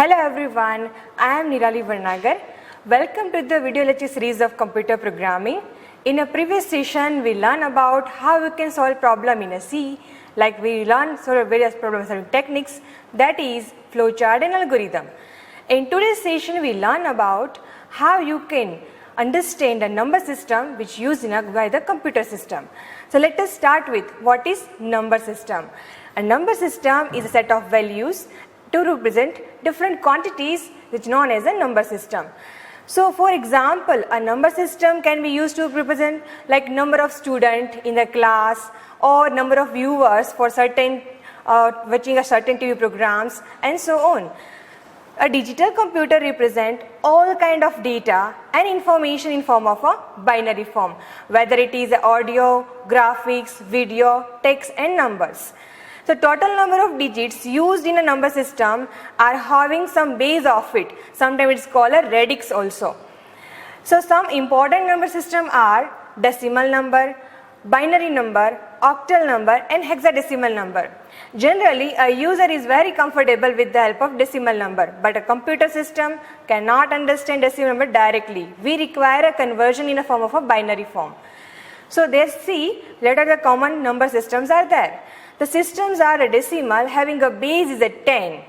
Hello everyone, I am Nirali Varnagar. Welcome to the video lecture series of computer programming. In a previous session, we learned about how we can solve problem in a C, like we learned various problem solving techniques, that is flowchart and algorithm. In today's session, we learn about how you can understand a number system which used by the computer system. So let us start with what is number system. A number system is a set of values to represent different quantities which known as a number system. So for example, a number system can be used to represent like number of students in the class or number of viewers for certain watching a certain TV programs and so on. A digital computer represents all kind of data and information in form of a binary form, whether it is audio, graphics, video, text and numbers. So total number of digits used in a number system are having some base of it. Sometimes it's called a radix also. So some important number system are decimal number, binary number, octal number and hexadecimal number. Generally, a user is very comfortable with the help of decimal number, but a computer system cannot understand decimal number directly. We require a conversion in a form of a binary form. So let's see, later the common number systems are there. The systems are a decimal having a base is a 10.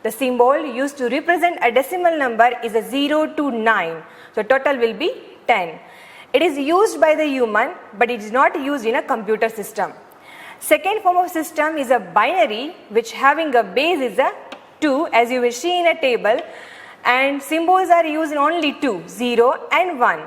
The symbol used to represent a decimal number is a 0 to 9. So total will be 10. It is used by the human, but it is not used in a computer system. Second form of system is a binary which having a base is a 2, as you will see in a table, and symbols are used in only 2, 0 and 1.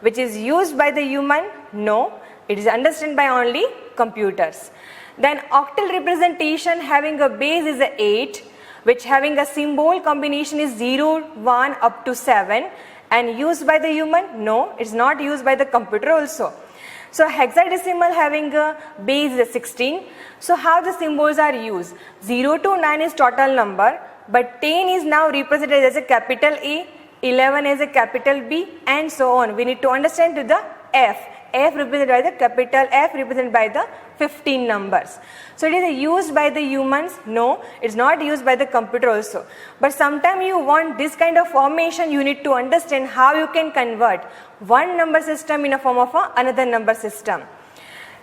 Which is used by the human? No, it is understood by only computers. Then octal representation having a base is a 8, which having a symbol combination is 0, 1 up to 7 and used by the human? No, it's not used by the computer also. So hexadecimal having a base is a 16. So how the symbols are used? 0 to 9 is total number, but 10 is now represented as a capital A, 11 as a capital B and so on. We need to understand to the F. F represented by the capital F represented by the 15 numbers. So it is used by the humans? No, it's not used by the computer also. But sometimes you want this kind of formation, you need to understand how you can convert one number system in a form of another number system.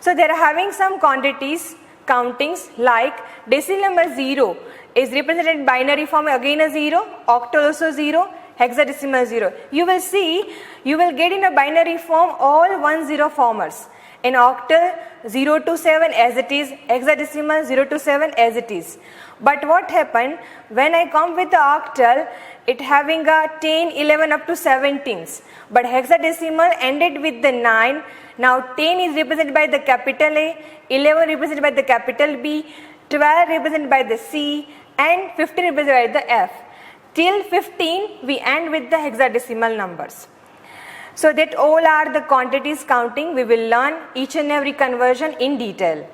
So they are having some quantities, countings like decimal number 0 is represented in binary form again a 0, octal also 0, hexadecimal 0. You will see, you will get in a binary form all 1 0 formers. In octal 0 to 7 as it is, hexadecimal 0 to 7 as it is. But what happened when I come with the octal, it having a 10, 11 up to 17s. But hexadecimal ended with the 9. Now 10 is represented by the capital A, 11 represented by the capital B, 12 represented by the C and 15 represented by the F. Till 15 we end with the hexadecimal numbers. So that all are the quantities counting. We will learn each and every conversion in detail.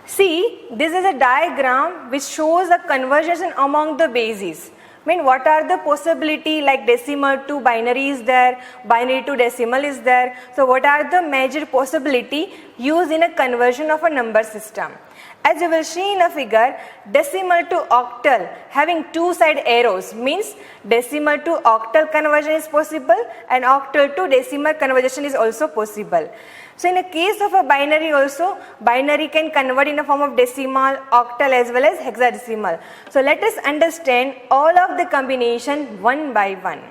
See, this is a diagram which shows a conversion among the bases. I mean, what are the possibility like decimal to binary is there, binary to decimal is there. So what are the major possibility used in a conversion of a number system? As you will see in a figure, decimal to octal having two side arrows means decimal to octal conversion is possible and octal to decimal conversion is also possible. So in a case of a binary also, binary can convert in a form of decimal, octal as well as hexadecimal. So let us understand all of the combination one by one.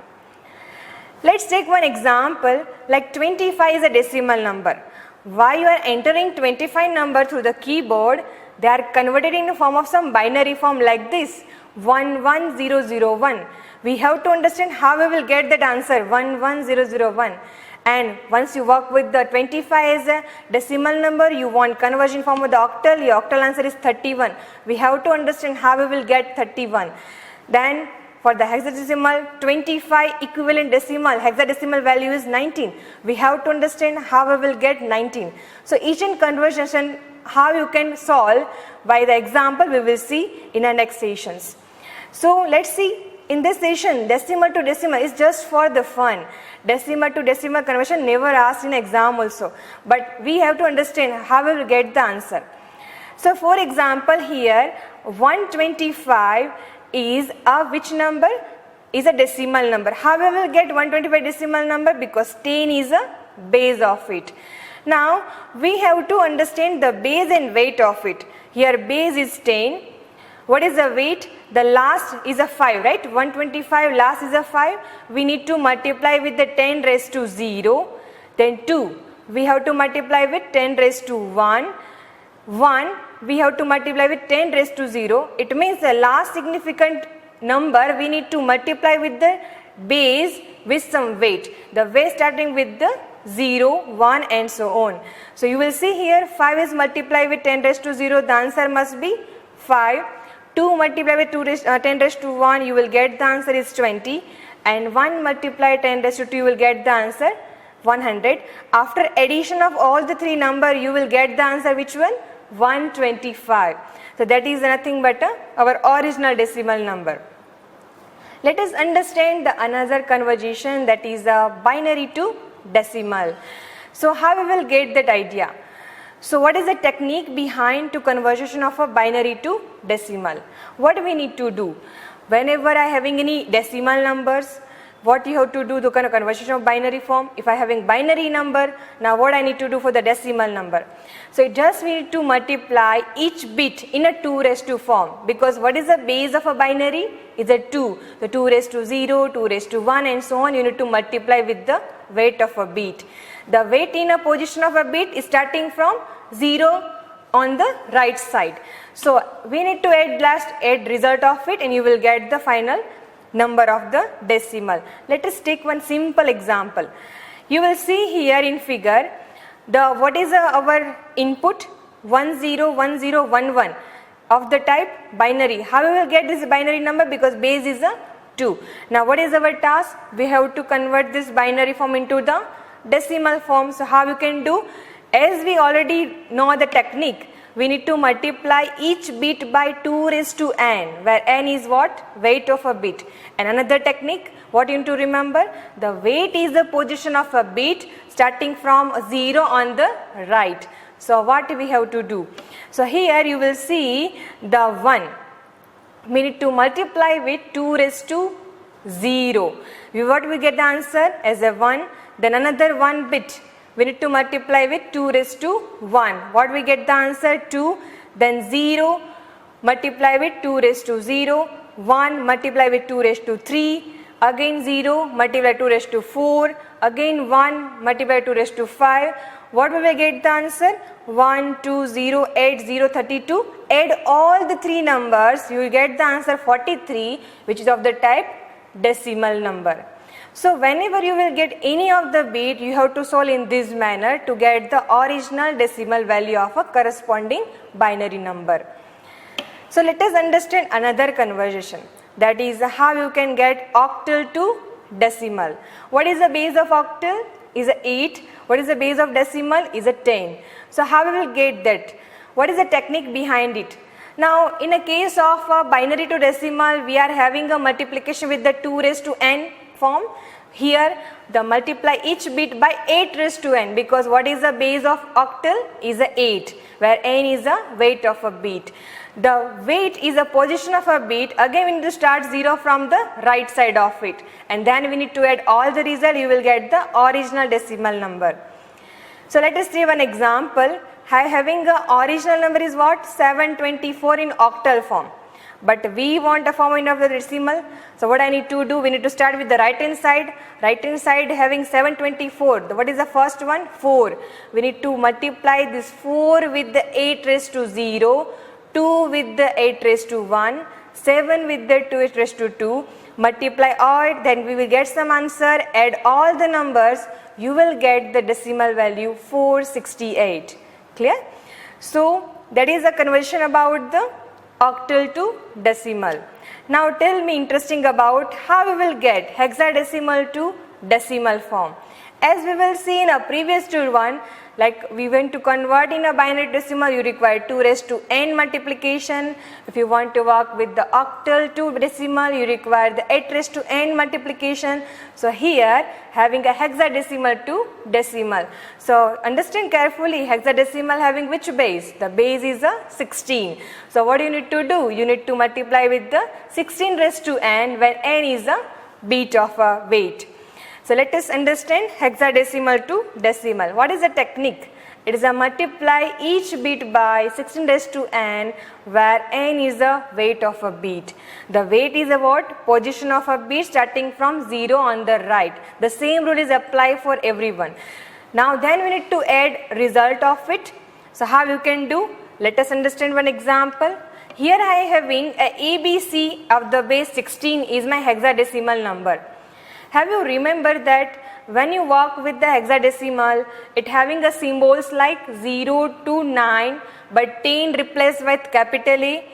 Let's take one example like 25 is a decimal number. While you are entering 25 number through the keyboard, they are converted in the form of some binary form like this 11001. We have to understand how we will get that answer 11001. And once you work with the 25 as a decimal number, you want conversion form of the octal, your octal answer is 31. We have to understand how we will get 31. Then for the hexadecimal, 25 equivalent decimal, hexadecimal value is 19. We have to understand how we will get 19. So each and conversion, how you can solve by the example we will see in our next sessions. So let's see, in this session, decimal to decimal is just for the fun. Decimal to decimal conversion never asked in exam also. But we have to understand how we will get the answer. So for example here, 125 is a which number? Is a decimal number. How we will get 125 decimal number? Because 10 is a base of it. Now we have to understand the base and weight of it. Here base is 10. What is the weight? The last is a 5, right? 125 last is a 5. We need to multiply with the 10 raised to 0. Then 2. We have to multiply with 10 raised to 1. 1. We have to multiply with 10 raised to 0. It means the last significant number we need to multiply with the base with some weight. The weight starting with the 0, 1 and so on. So you will see here 5 is multiplied with 10 raised to 0. The answer must be 5. 2 multiplied with 10 raised to 1, you will get the answer is 20. And 1 multiplied 10 raised to 2, you will get the answer 100. After addition of all the three numbers, you will get the answer which one? 125. So that is nothing but our original decimal number. Let us understand the another conversion, that is a binary to decimal. So how we will get that idea? So what is the technique behind to conversion of a binary to decimal? What we need to do? Whenever I having any decimal numbers, what you have to do, the kind of conversion of binary form. If I having binary number, now what I need to do for the decimal number? So it just we need to multiply each bit in a 2 raised to form, because what is the base of a binary? Is a 2. The 2 raised to 0, 2 raised to 1 and so on, you need to multiply with the weight of a bit. The weight in a position of a bit is starting from 0 on the right side. So we need to add result of it and you will get the final number of the decimal. Let us take one simple example. You will see here in figure what is our input 101011 of the type binary. How we will get this binary number? Because base is a 2. Now what is our task? We have to convert this binary form into the decimal form. So how you can do? As we already know the technique, we need to multiply each bit by 2 raised to n, where n is what? Weight of a bit. And another technique, what you need to remember? The weight is the position of a bit starting from 0 on the right. So what we have to do? So here you will see the 1. We need to multiply with 2 raised to 0. What we get the answer? As a 1. Then another 1 bit. We need to multiply with 2 raised to 1. What we get the answer? 2. Then 0 multiply with 2 raised to 0. 1 multiply with 2 raised to 3. Again 0 multiply 2 raised to 4. Again 1 multiply 2 raised to 5. What will we get the answer? 1, 2, 0, 8, 0, 32. Add all the three numbers, you will get the answer 43, which is of the type decimal number. So whenever you will get any of the bit, you have to solve in this manner to get the original decimal value of a corresponding binary number. So let us understand another conversion, that is how you can get octal to decimal. What is the base of octal? Is a 8. What is the base of decimal? Is a 10. So how we will get that? What is the technique behind it? Now in a case of a binary to decimal, we are having a multiplication with the 2 raised to n form. Here the multiply each bit by 8 raised to n, because what is the base of octal? Is a 8, where n is the weight of a bit. The weight is a position of a bit. Again we need to start 0 from the right side of it, and then we need to add all the result, you will get the original decimal number. So let us see one example. Having a original number is what? 724 in octal form. But we want a form of the decimal. So what I need to do? We need to start with the right hand side. Right hand side having 724. What is the first one? 4. We need to multiply this 4 with the 8 raised to 0, 2 with the 8 raised to 1, 7 with the 2 raised to 2. Multiply all it, then we will get some answer. Add all the numbers. You will get the decimal value 468. Clear? So that is a conversion about the octal to decimal. Now tell me interesting about how we will get hexadecimal to decimal form. As we will see in a previous one, like we went to convert in a binary decimal, you require 2 raised to n multiplication. If you want to work with the octal to decimal, you require the 8 raised to n multiplication. So here having a hexadecimal to decimal. So understand carefully, hexadecimal having which base? The base is a 16. So what you need to do? You need to multiply with the 16 raised to n when n is a bit of a weight. So let us understand hexadecimal to decimal. What is the technique? It is a multiply each bit by 16 raised to n where n is the weight of a bit. The weight is a what? Position of a bit starting from 0 on the right. The same rule is applied for everyone. Now then we need to add result of it. So how you can do? Let us understand one example. Here I am having a ABC of the base 16 is my hexadecimal number. Have you remembered that when you work with the hexadecimal, it having a symbols like 0 to 9, but 10 replaced with capital A,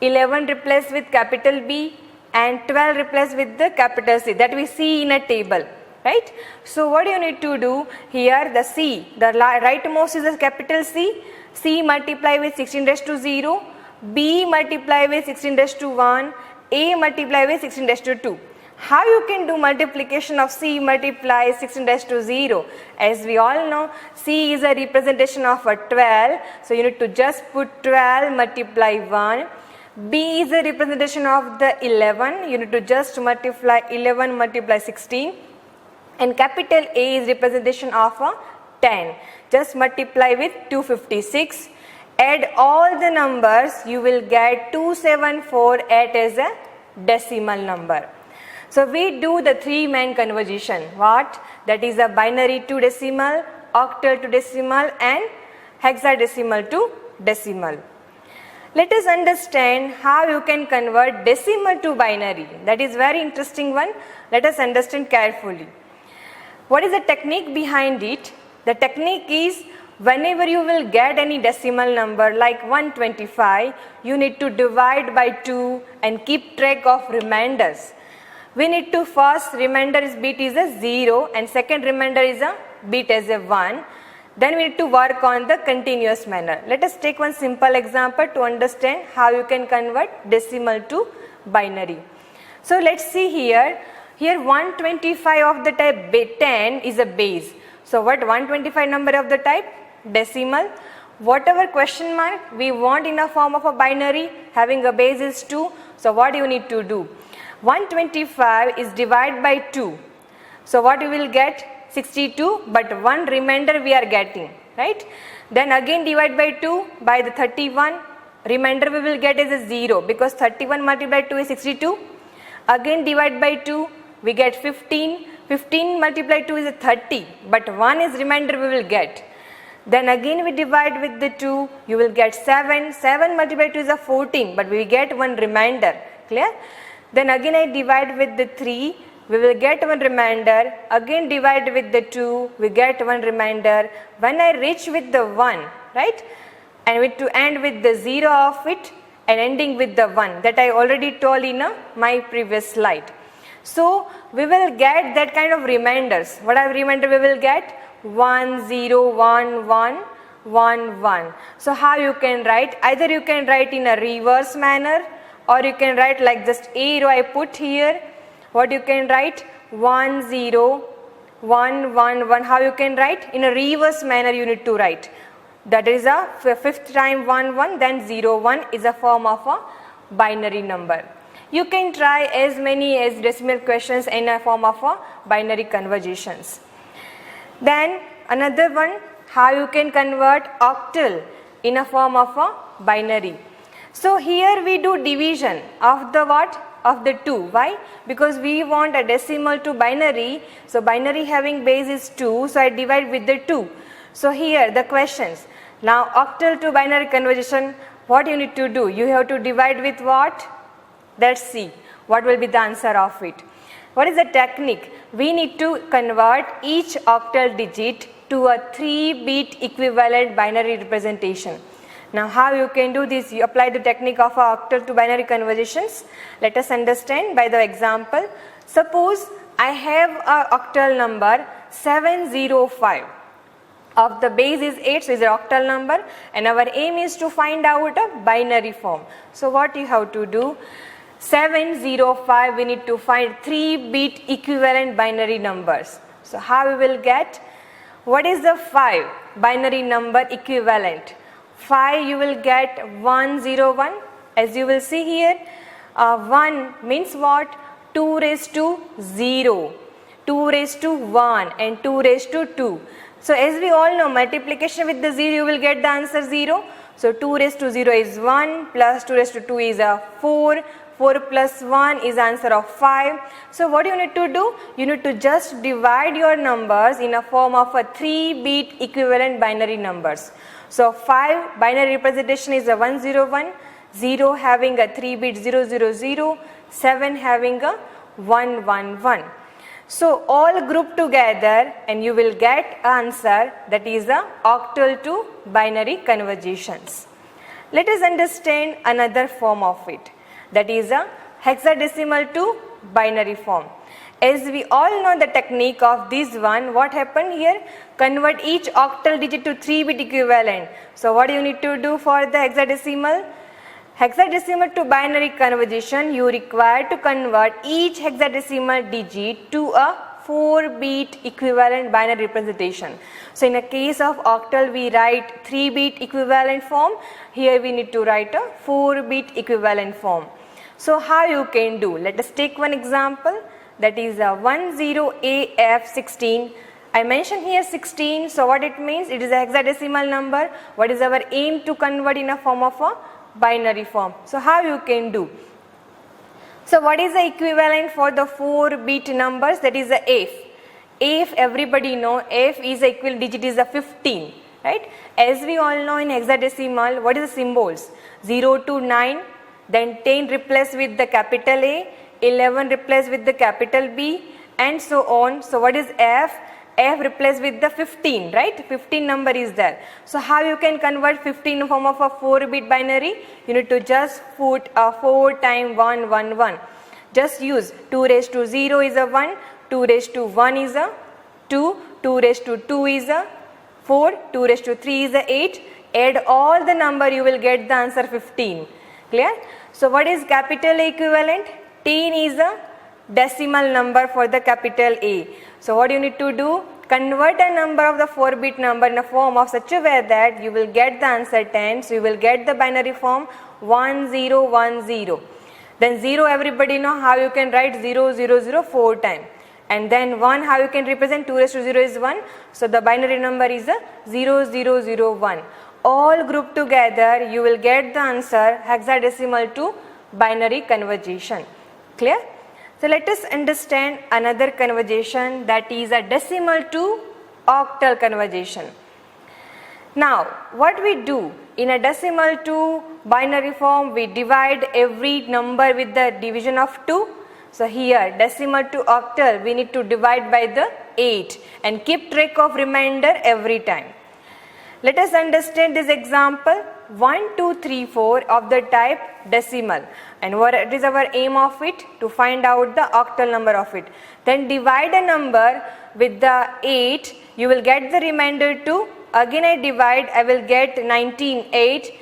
11 replaced with capital B, and 12 replaced with the capital C that we see in a table, right? So what you need to do here, the C, the rightmost is a capital C, C multiply with 16 raised to 0, B multiply with 16 raised to 1, A multiply with 16 raised to 2. How you can do multiplication of C multiply 16 raised to 0? As we all know, C is a representation of a 12. So you need to just put 12 multiply 1. B is a representation of the 11. You need to just multiply 11 multiply 16. And capital A is representation of a 10. Just multiply with 256. Add all the numbers. You will get 2748 as a decimal number. So we do the three-man conversion. What? That is a binary to decimal, octal to decimal, and hexadecimal to decimal. Let us understand how you can convert decimal to binary. That is very interesting one. Let us understand carefully. What is the technique behind it? The technique is whenever you will get any decimal number like 125, you need to divide by 2 and keep track of remainders. We need to first remainder is bit is a 0 and second remainder is a bit as a 1. Then we need to work on the continuous manner. Let us take one simple example to understand how you can convert decimal to binary. So let's see here. Here 125 of the type 10 is a base. So what 125 number of the type? Decimal. Whatever question mark we want in a form of a binary having a base is 2. So what you need to do? 125 is divided by 2. So what you will get? 62, but one remainder we are getting, right? Then again divide by 2 by the 31. Remainder we will get is a 0 because 31 multiplied 2 is 62. Again divide by 2, we get 15. 15 multiplied 2 is a 30, but 1 is remainder we will get. Then again we divide with the 2, you will get 7. 7 multiplied 2 is a 14, but we get one remainder. Clear? Then again I divide with the 3, we will get one remainder. Again divide with the 2, we get one remainder. When I reach with the 1, right? And with to end with the 0 of it and ending with the 1 that I already told in my previous slide. So we will get that kind of reminders. What are remainder we will get? 1, 0, 1, 1, 1, 1. So how you can write? Either you can write in a reverse manner, or you can write like just arrow I put here. What you can write? 1, 0, 1, 1, 1. How you can write? In a reverse manner you need to write. That is a fifth time 1, 1, then 0, 1 is a form of a binary number. You can try as many as decimal questions in a form of a binary conversions. Then another one, how you can convert octal in a form of a binary. So here we do division of the what? Of the 2. Why? Because we want a decimal to binary. So binary having base is 2. So I divide with the 2. So here the questions. Now octal to binary conversion, what you need to do? You have to divide with what? Let's see what will be the answer of it. What is the technique? We need to convert each octal digit to a 3-bit equivalent binary representation. Now how you can do this? You apply the technique of octal to binary conversions. Let us understand by the example. Suppose I have a octal number 705. Of the base is 8, so it's an octal number, and our aim is to find out a binary form. So what you have to do, 705, we need to find 3-bit equivalent binary numbers. So how we will get? What is the 5 binary number equivalent? 5 you will get 101, as you will see here. 1 means what? 2 raised to 0, 2 raised to 1 and 2 raised to 2. So as we all know, multiplication with the 0 you will get the answer 0. So 2 raised to 0 is 1 plus 2 raised to 2 is a 4. 4 plus 1 is answer of 5. So what you need to do? You need to just divide your numbers in a form of a 3-bit equivalent binary numbers. So 5 binary representation is a 101, 0 having a 3-bit 000, 7 having a 111. So all group together and you will get answer, that is a octal to binary conversions. Let us understand another form of it, that is a hexadecimal to binary form. As we all know the technique of this one, what happened here? Convert each octal digit to 3-bit equivalent. So what you need to do for the hexadecimal? Hexadecimal to binary conversion, you require to convert each hexadecimal digit to a 4-bit equivalent binary representation. So in a case of octal we write 3-bit equivalent form, here we need to write a 4-bit equivalent form. So how you can do? Let us take one example, that is a 10AF16. I mentioned here 16, so what it means? It is a hexadecimal number. What is our aim? To convert in a form of a binary form. So how you can do? So what is the equivalent for the 4-bit numbers? That is the F. F, everybody know, F is the equivalent digit is a 15, right? As we all know in hexadecimal, what is the symbols? 0 to 9, then 10 replaced with the capital A, 11 replaced with the capital B, and so on. So what is F? F replaced with the 15, right? 15 number is there. So how you can convert 15 in form of a 4-bit binary? You need to just put a 4 times 1, 1, 1. Just use 2 raised to 0 is a 1, 2 raised to 1 is a 2, 2 raised to 2 is a 4, 2 raised to 3 is a 8. Add all the number, you will get the answer 15. Clear? So what is capital A equivalent? 10 is a decimal number for the capital A. So what you need to do? Convert a number of the 4-bit number in a form of such a way that you will get the answer 10. So you will get the binary form 1010. Then 0, everybody know how you can write 0, 0, 0 4 times. And then 1, how you can represent? 2 raised to 0 is 1. So the binary number is a 0001. All grouped together, you will get the answer hexadecimal to binary conversion. Clear? So let us understand another conversion, that is a decimal to octal conversion. Now what we do in a decimal to binary form, we divide every number with the division of 2. So here decimal to octal we need to divide by the 8 and keep track of remainder every time. Let us understand this example 1, 2, 3, 4 of the type decimal, and what is our aim of it? To find out the octal number of it. Then divide a number with the 8, you will get the remainder 2. Again I divide, I will get 19, 8.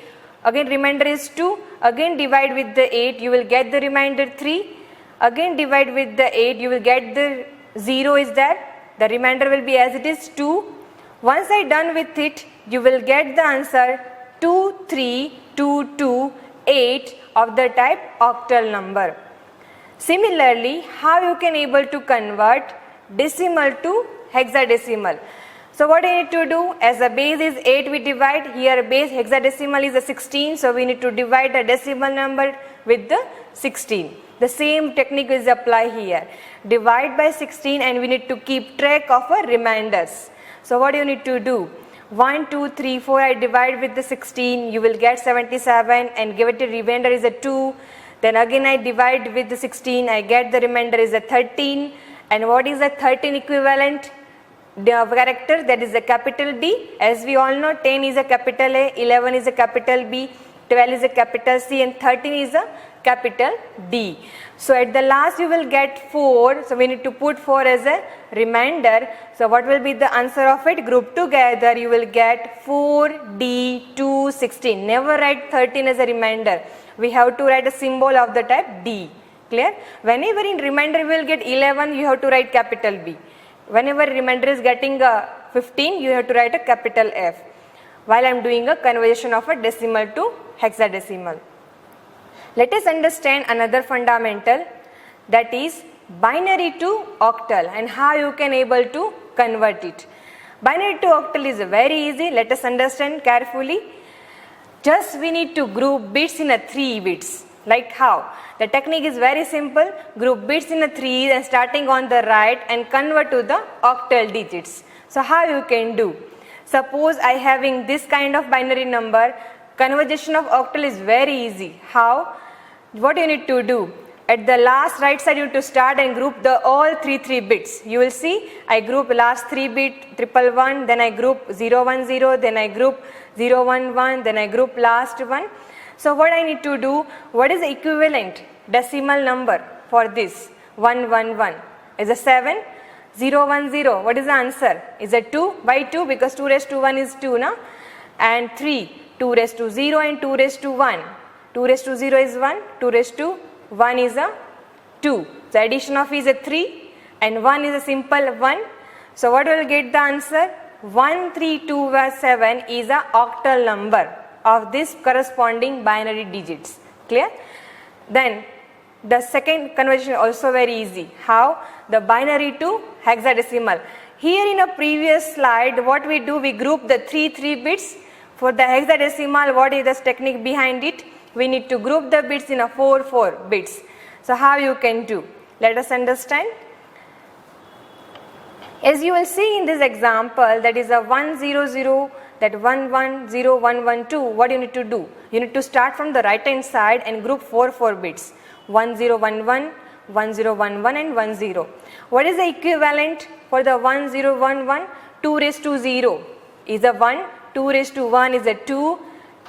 Again remainder is 2. Again divide with the 8, you will get the remainder 3. Again divide with the 8, you will get the 0 is there. The remainder will be as it is 2. Once I done with it, you will get the answer 23228 of the type octal number. Similarly, how you can able to convert decimal to hexadecimal? So what you need to do? As the base is 8, we divide. Here base hexadecimal is a 16, so we need to divide the decimal number with the 16. The same technique is applied here. Divide by 16 and we need to keep track of our remainders. So what you need to do? 1, 2, 3, 4, I divide with the 16, you will get 77 and give it a remainder is a 2. Then again I divide with the 16, I get the remainder is a 13. And what is a 13 equivalent character? That is a capital B. As we all know, 10 is a capital A, 11 is a capital B. 12 is a capital C, and 13 is a capital D. So at the last you will get 4, so we need to put 4 as a remainder. So what will be the answer of it? Group together you will get 4D2 16. Never write 13 as a remainder. We have to write a symbol of the type D. Clear? Whenever in remainder we will get 11, you have to write capital B. Whenever remainder is getting 15, you have to write a capital F. While I am doing a conversion of a decimal to hexadecimal. Let us understand another fundamental, that is binary to octal and how you can able to convert it. Binary to octal is very easy. Let us understand carefully. Just we need to group bits in a 3 bits. Like how? The technique is very simple. Group bits in a 3 and starting on the right and convert to the octal digits. So how you can do? Suppose I having this kind of binary number. Conversion of octal is very easy. How? What you need to do? At the last right side you need to start and group the all 3 bits. You will see I group last 3 bit 111, then I group 010, then I group 011, then I group last one. So what I need to do? What is the equivalent decimal number for this? 111 is a 7. 010, what is the answer? Is a 2 by 2 because 2 raised to 1 is 2 na? And 3, 2 raised to 0 and 2 raised to 1. 2 raised to 0 is 1, 2 raised to 1 is a 2. So addition of is a 3 and 1 is a simple 1. So what will get the answer? 1327 is a octal number of this corresponding binary digits. Clear? Then the second conversion also very easy. How? The binary to hexadecimal. Here in a previous slide what we do, we group the 3 bits. For the hexadecimal, what is the technique behind it? We need to group the bits in a 4 bits. So how you can do? Let us understand. As you will see in this example, that is a 100, that 110112, what you need to do? You need to start from the right hand side and group 4 bits. 1011, 1011 and 10. What is the equivalent for the 1011? 2 raised to 0 is a 1, 2 raised to 1 is a 2,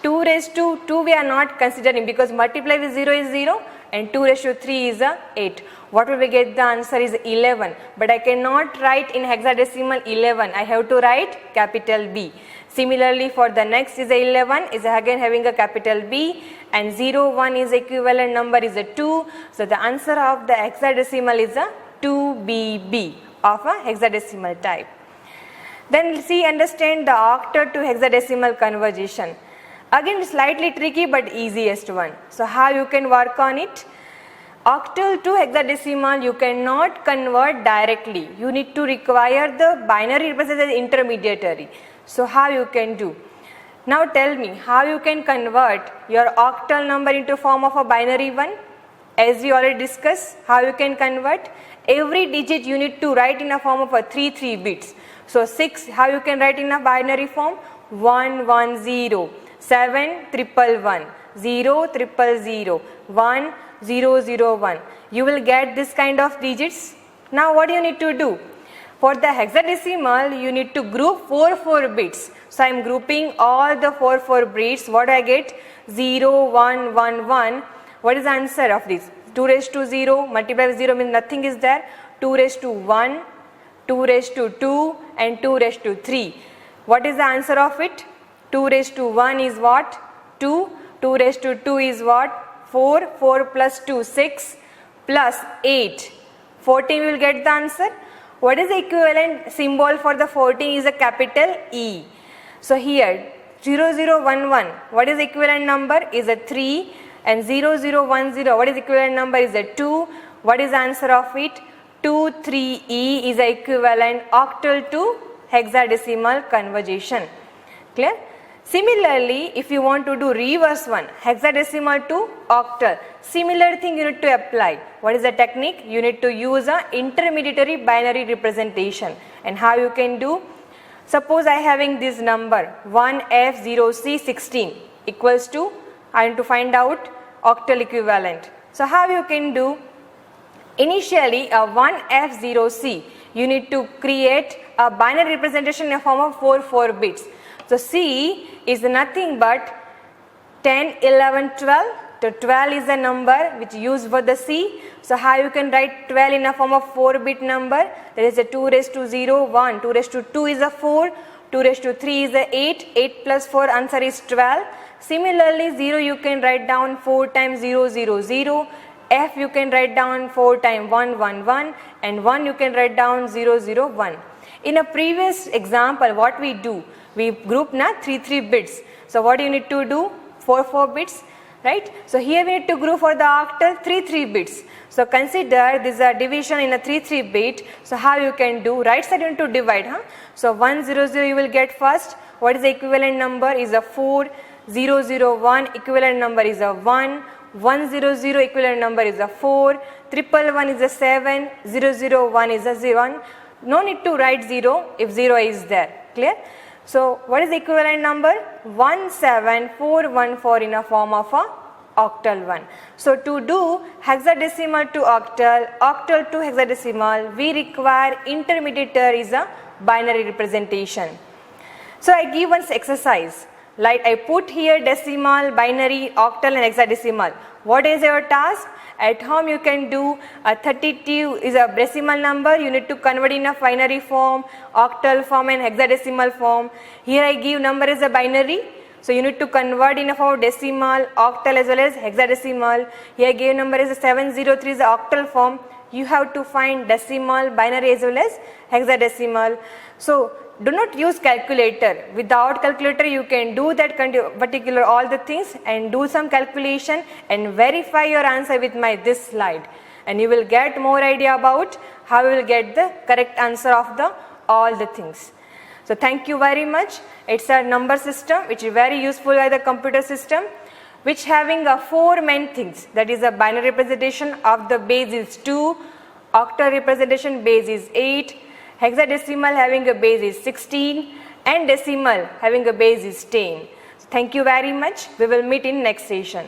2 raised to 2 we are not considering because multiply with 0 is 0 and 2 raised to 3 is a 8. What will we get? The answer is 11, but I cannot write in hexadecimal 11. I have to write capital B. Similarly for the next is a 11 is again having a capital B and 01 is equivalent number is a 2. So the answer of the hexadecimal is a 2BB of a hexadecimal type. Then see, understand the octal to hexadecimal conversion. Again slightly tricky but easiest one. So how you can work on it? Octal to hexadecimal you cannot convert directly. You need to require the binary represented as intermediary. So how you can do? Now tell me how you can convert your octal number into form of a binary one. As we already discussed, how you can convert? Every digit you need to write in a form of a 3 bits. So 6, how you can write in a binary form? 110, 7 111, 0 000, 1 001. You will get this kind of digits. Now what you need to do? For the hexadecimal you need to group 4 bits. So I am grouping all the 4 bits. What I get? 0 1 1 1. What is the answer of this? 2 raised to 0 multiply with 0 means nothing is there. 2 raised to 1, 2 raised to 2 and 2 raised to 3. What is the answer of it? 2 raised to 1 is what? 2. 2 raised to 2 is what? 4. 4 plus 2 6 plus 8. 14 will get the answer. What is the equivalent symbol for the 14 is a capital E. So here 0011, what is the equivalent number? Is a 3 and 0010, what is equivalent number? Is a 2. What is the answer of it? 23E is the equivalent octal to hexadecimal conversion. Clear? Similarly, if you want to do reverse one, hexadecimal to octal, similar thing you need to apply. What is the technique? You need to use a intermediary binary representation. And how you can do? Suppose I having this number 1F0C16 equals to, I need to find out octal equivalent. So how you can do? Initially a 1F0C, you need to create a binary representation in a form of 4 bits. So C is nothing but 10, 11, 12. So 12 is a number which used for the C. So how you can write 12 in a form of 4-bit number? That is a 2 raised to 0, 1. 2 raised to 2 is a 4. 2 raised to 3 is a 8. 8 plus 4, answer is 12. Similarly, 0 you can write down 4 times 0, 0, 0. F you can write down 4 times 1, 1, 1. And 1 you can write down 0, 0, 1. In a previous example, what we do? We group na 3, 3 bits. So what you need to do? 4, 4 bits. Right? So here we need to group for the octal 3, 3 bits. So consider this is a division in a 3, 3 bit. So how you can do? Right side you need to divide. So 1, 0, 0 you will get first. What is the equivalent number? Is a 4. 0, 0, 1 equivalent number is a 1. 1, 0, 0 equivalent number is a 4. 111 is a 7. 0, 0, 1 is a 0. No need to write 0 if 0 is there. Clear? So what is the equivalent number? 17414 in a form of a octal 1. So to do hexadecimal to octal, octal to hexadecimal, we require intermediate is a binary representation. So I give one exercise. Like I put here decimal, binary, octal and hexadecimal. What is your task? At home you can do 32 is a decimal number, you need to convert in a binary form, octal form and hexadecimal form. Here I give number is a binary, so you need to convert in a form of decimal, octal as well as hexadecimal. Here I give number is a 703 is the octal form. You have to find decimal, binary as well as hexadecimal. So do not use calculator. Without calculator you can do that particular all the things and do some calculation and verify your answer with my this slide, and you will get more idea about how you will get the correct answer of the all the things. So thank you very much. It's a number system which is very useful by the computer system, which having a 4 main things. That is a binary representation of the base is 2, octal representation base is 8, hexadecimal having a base is 16 and decimal having a base is 10. Thank you very much. We will meet in next session.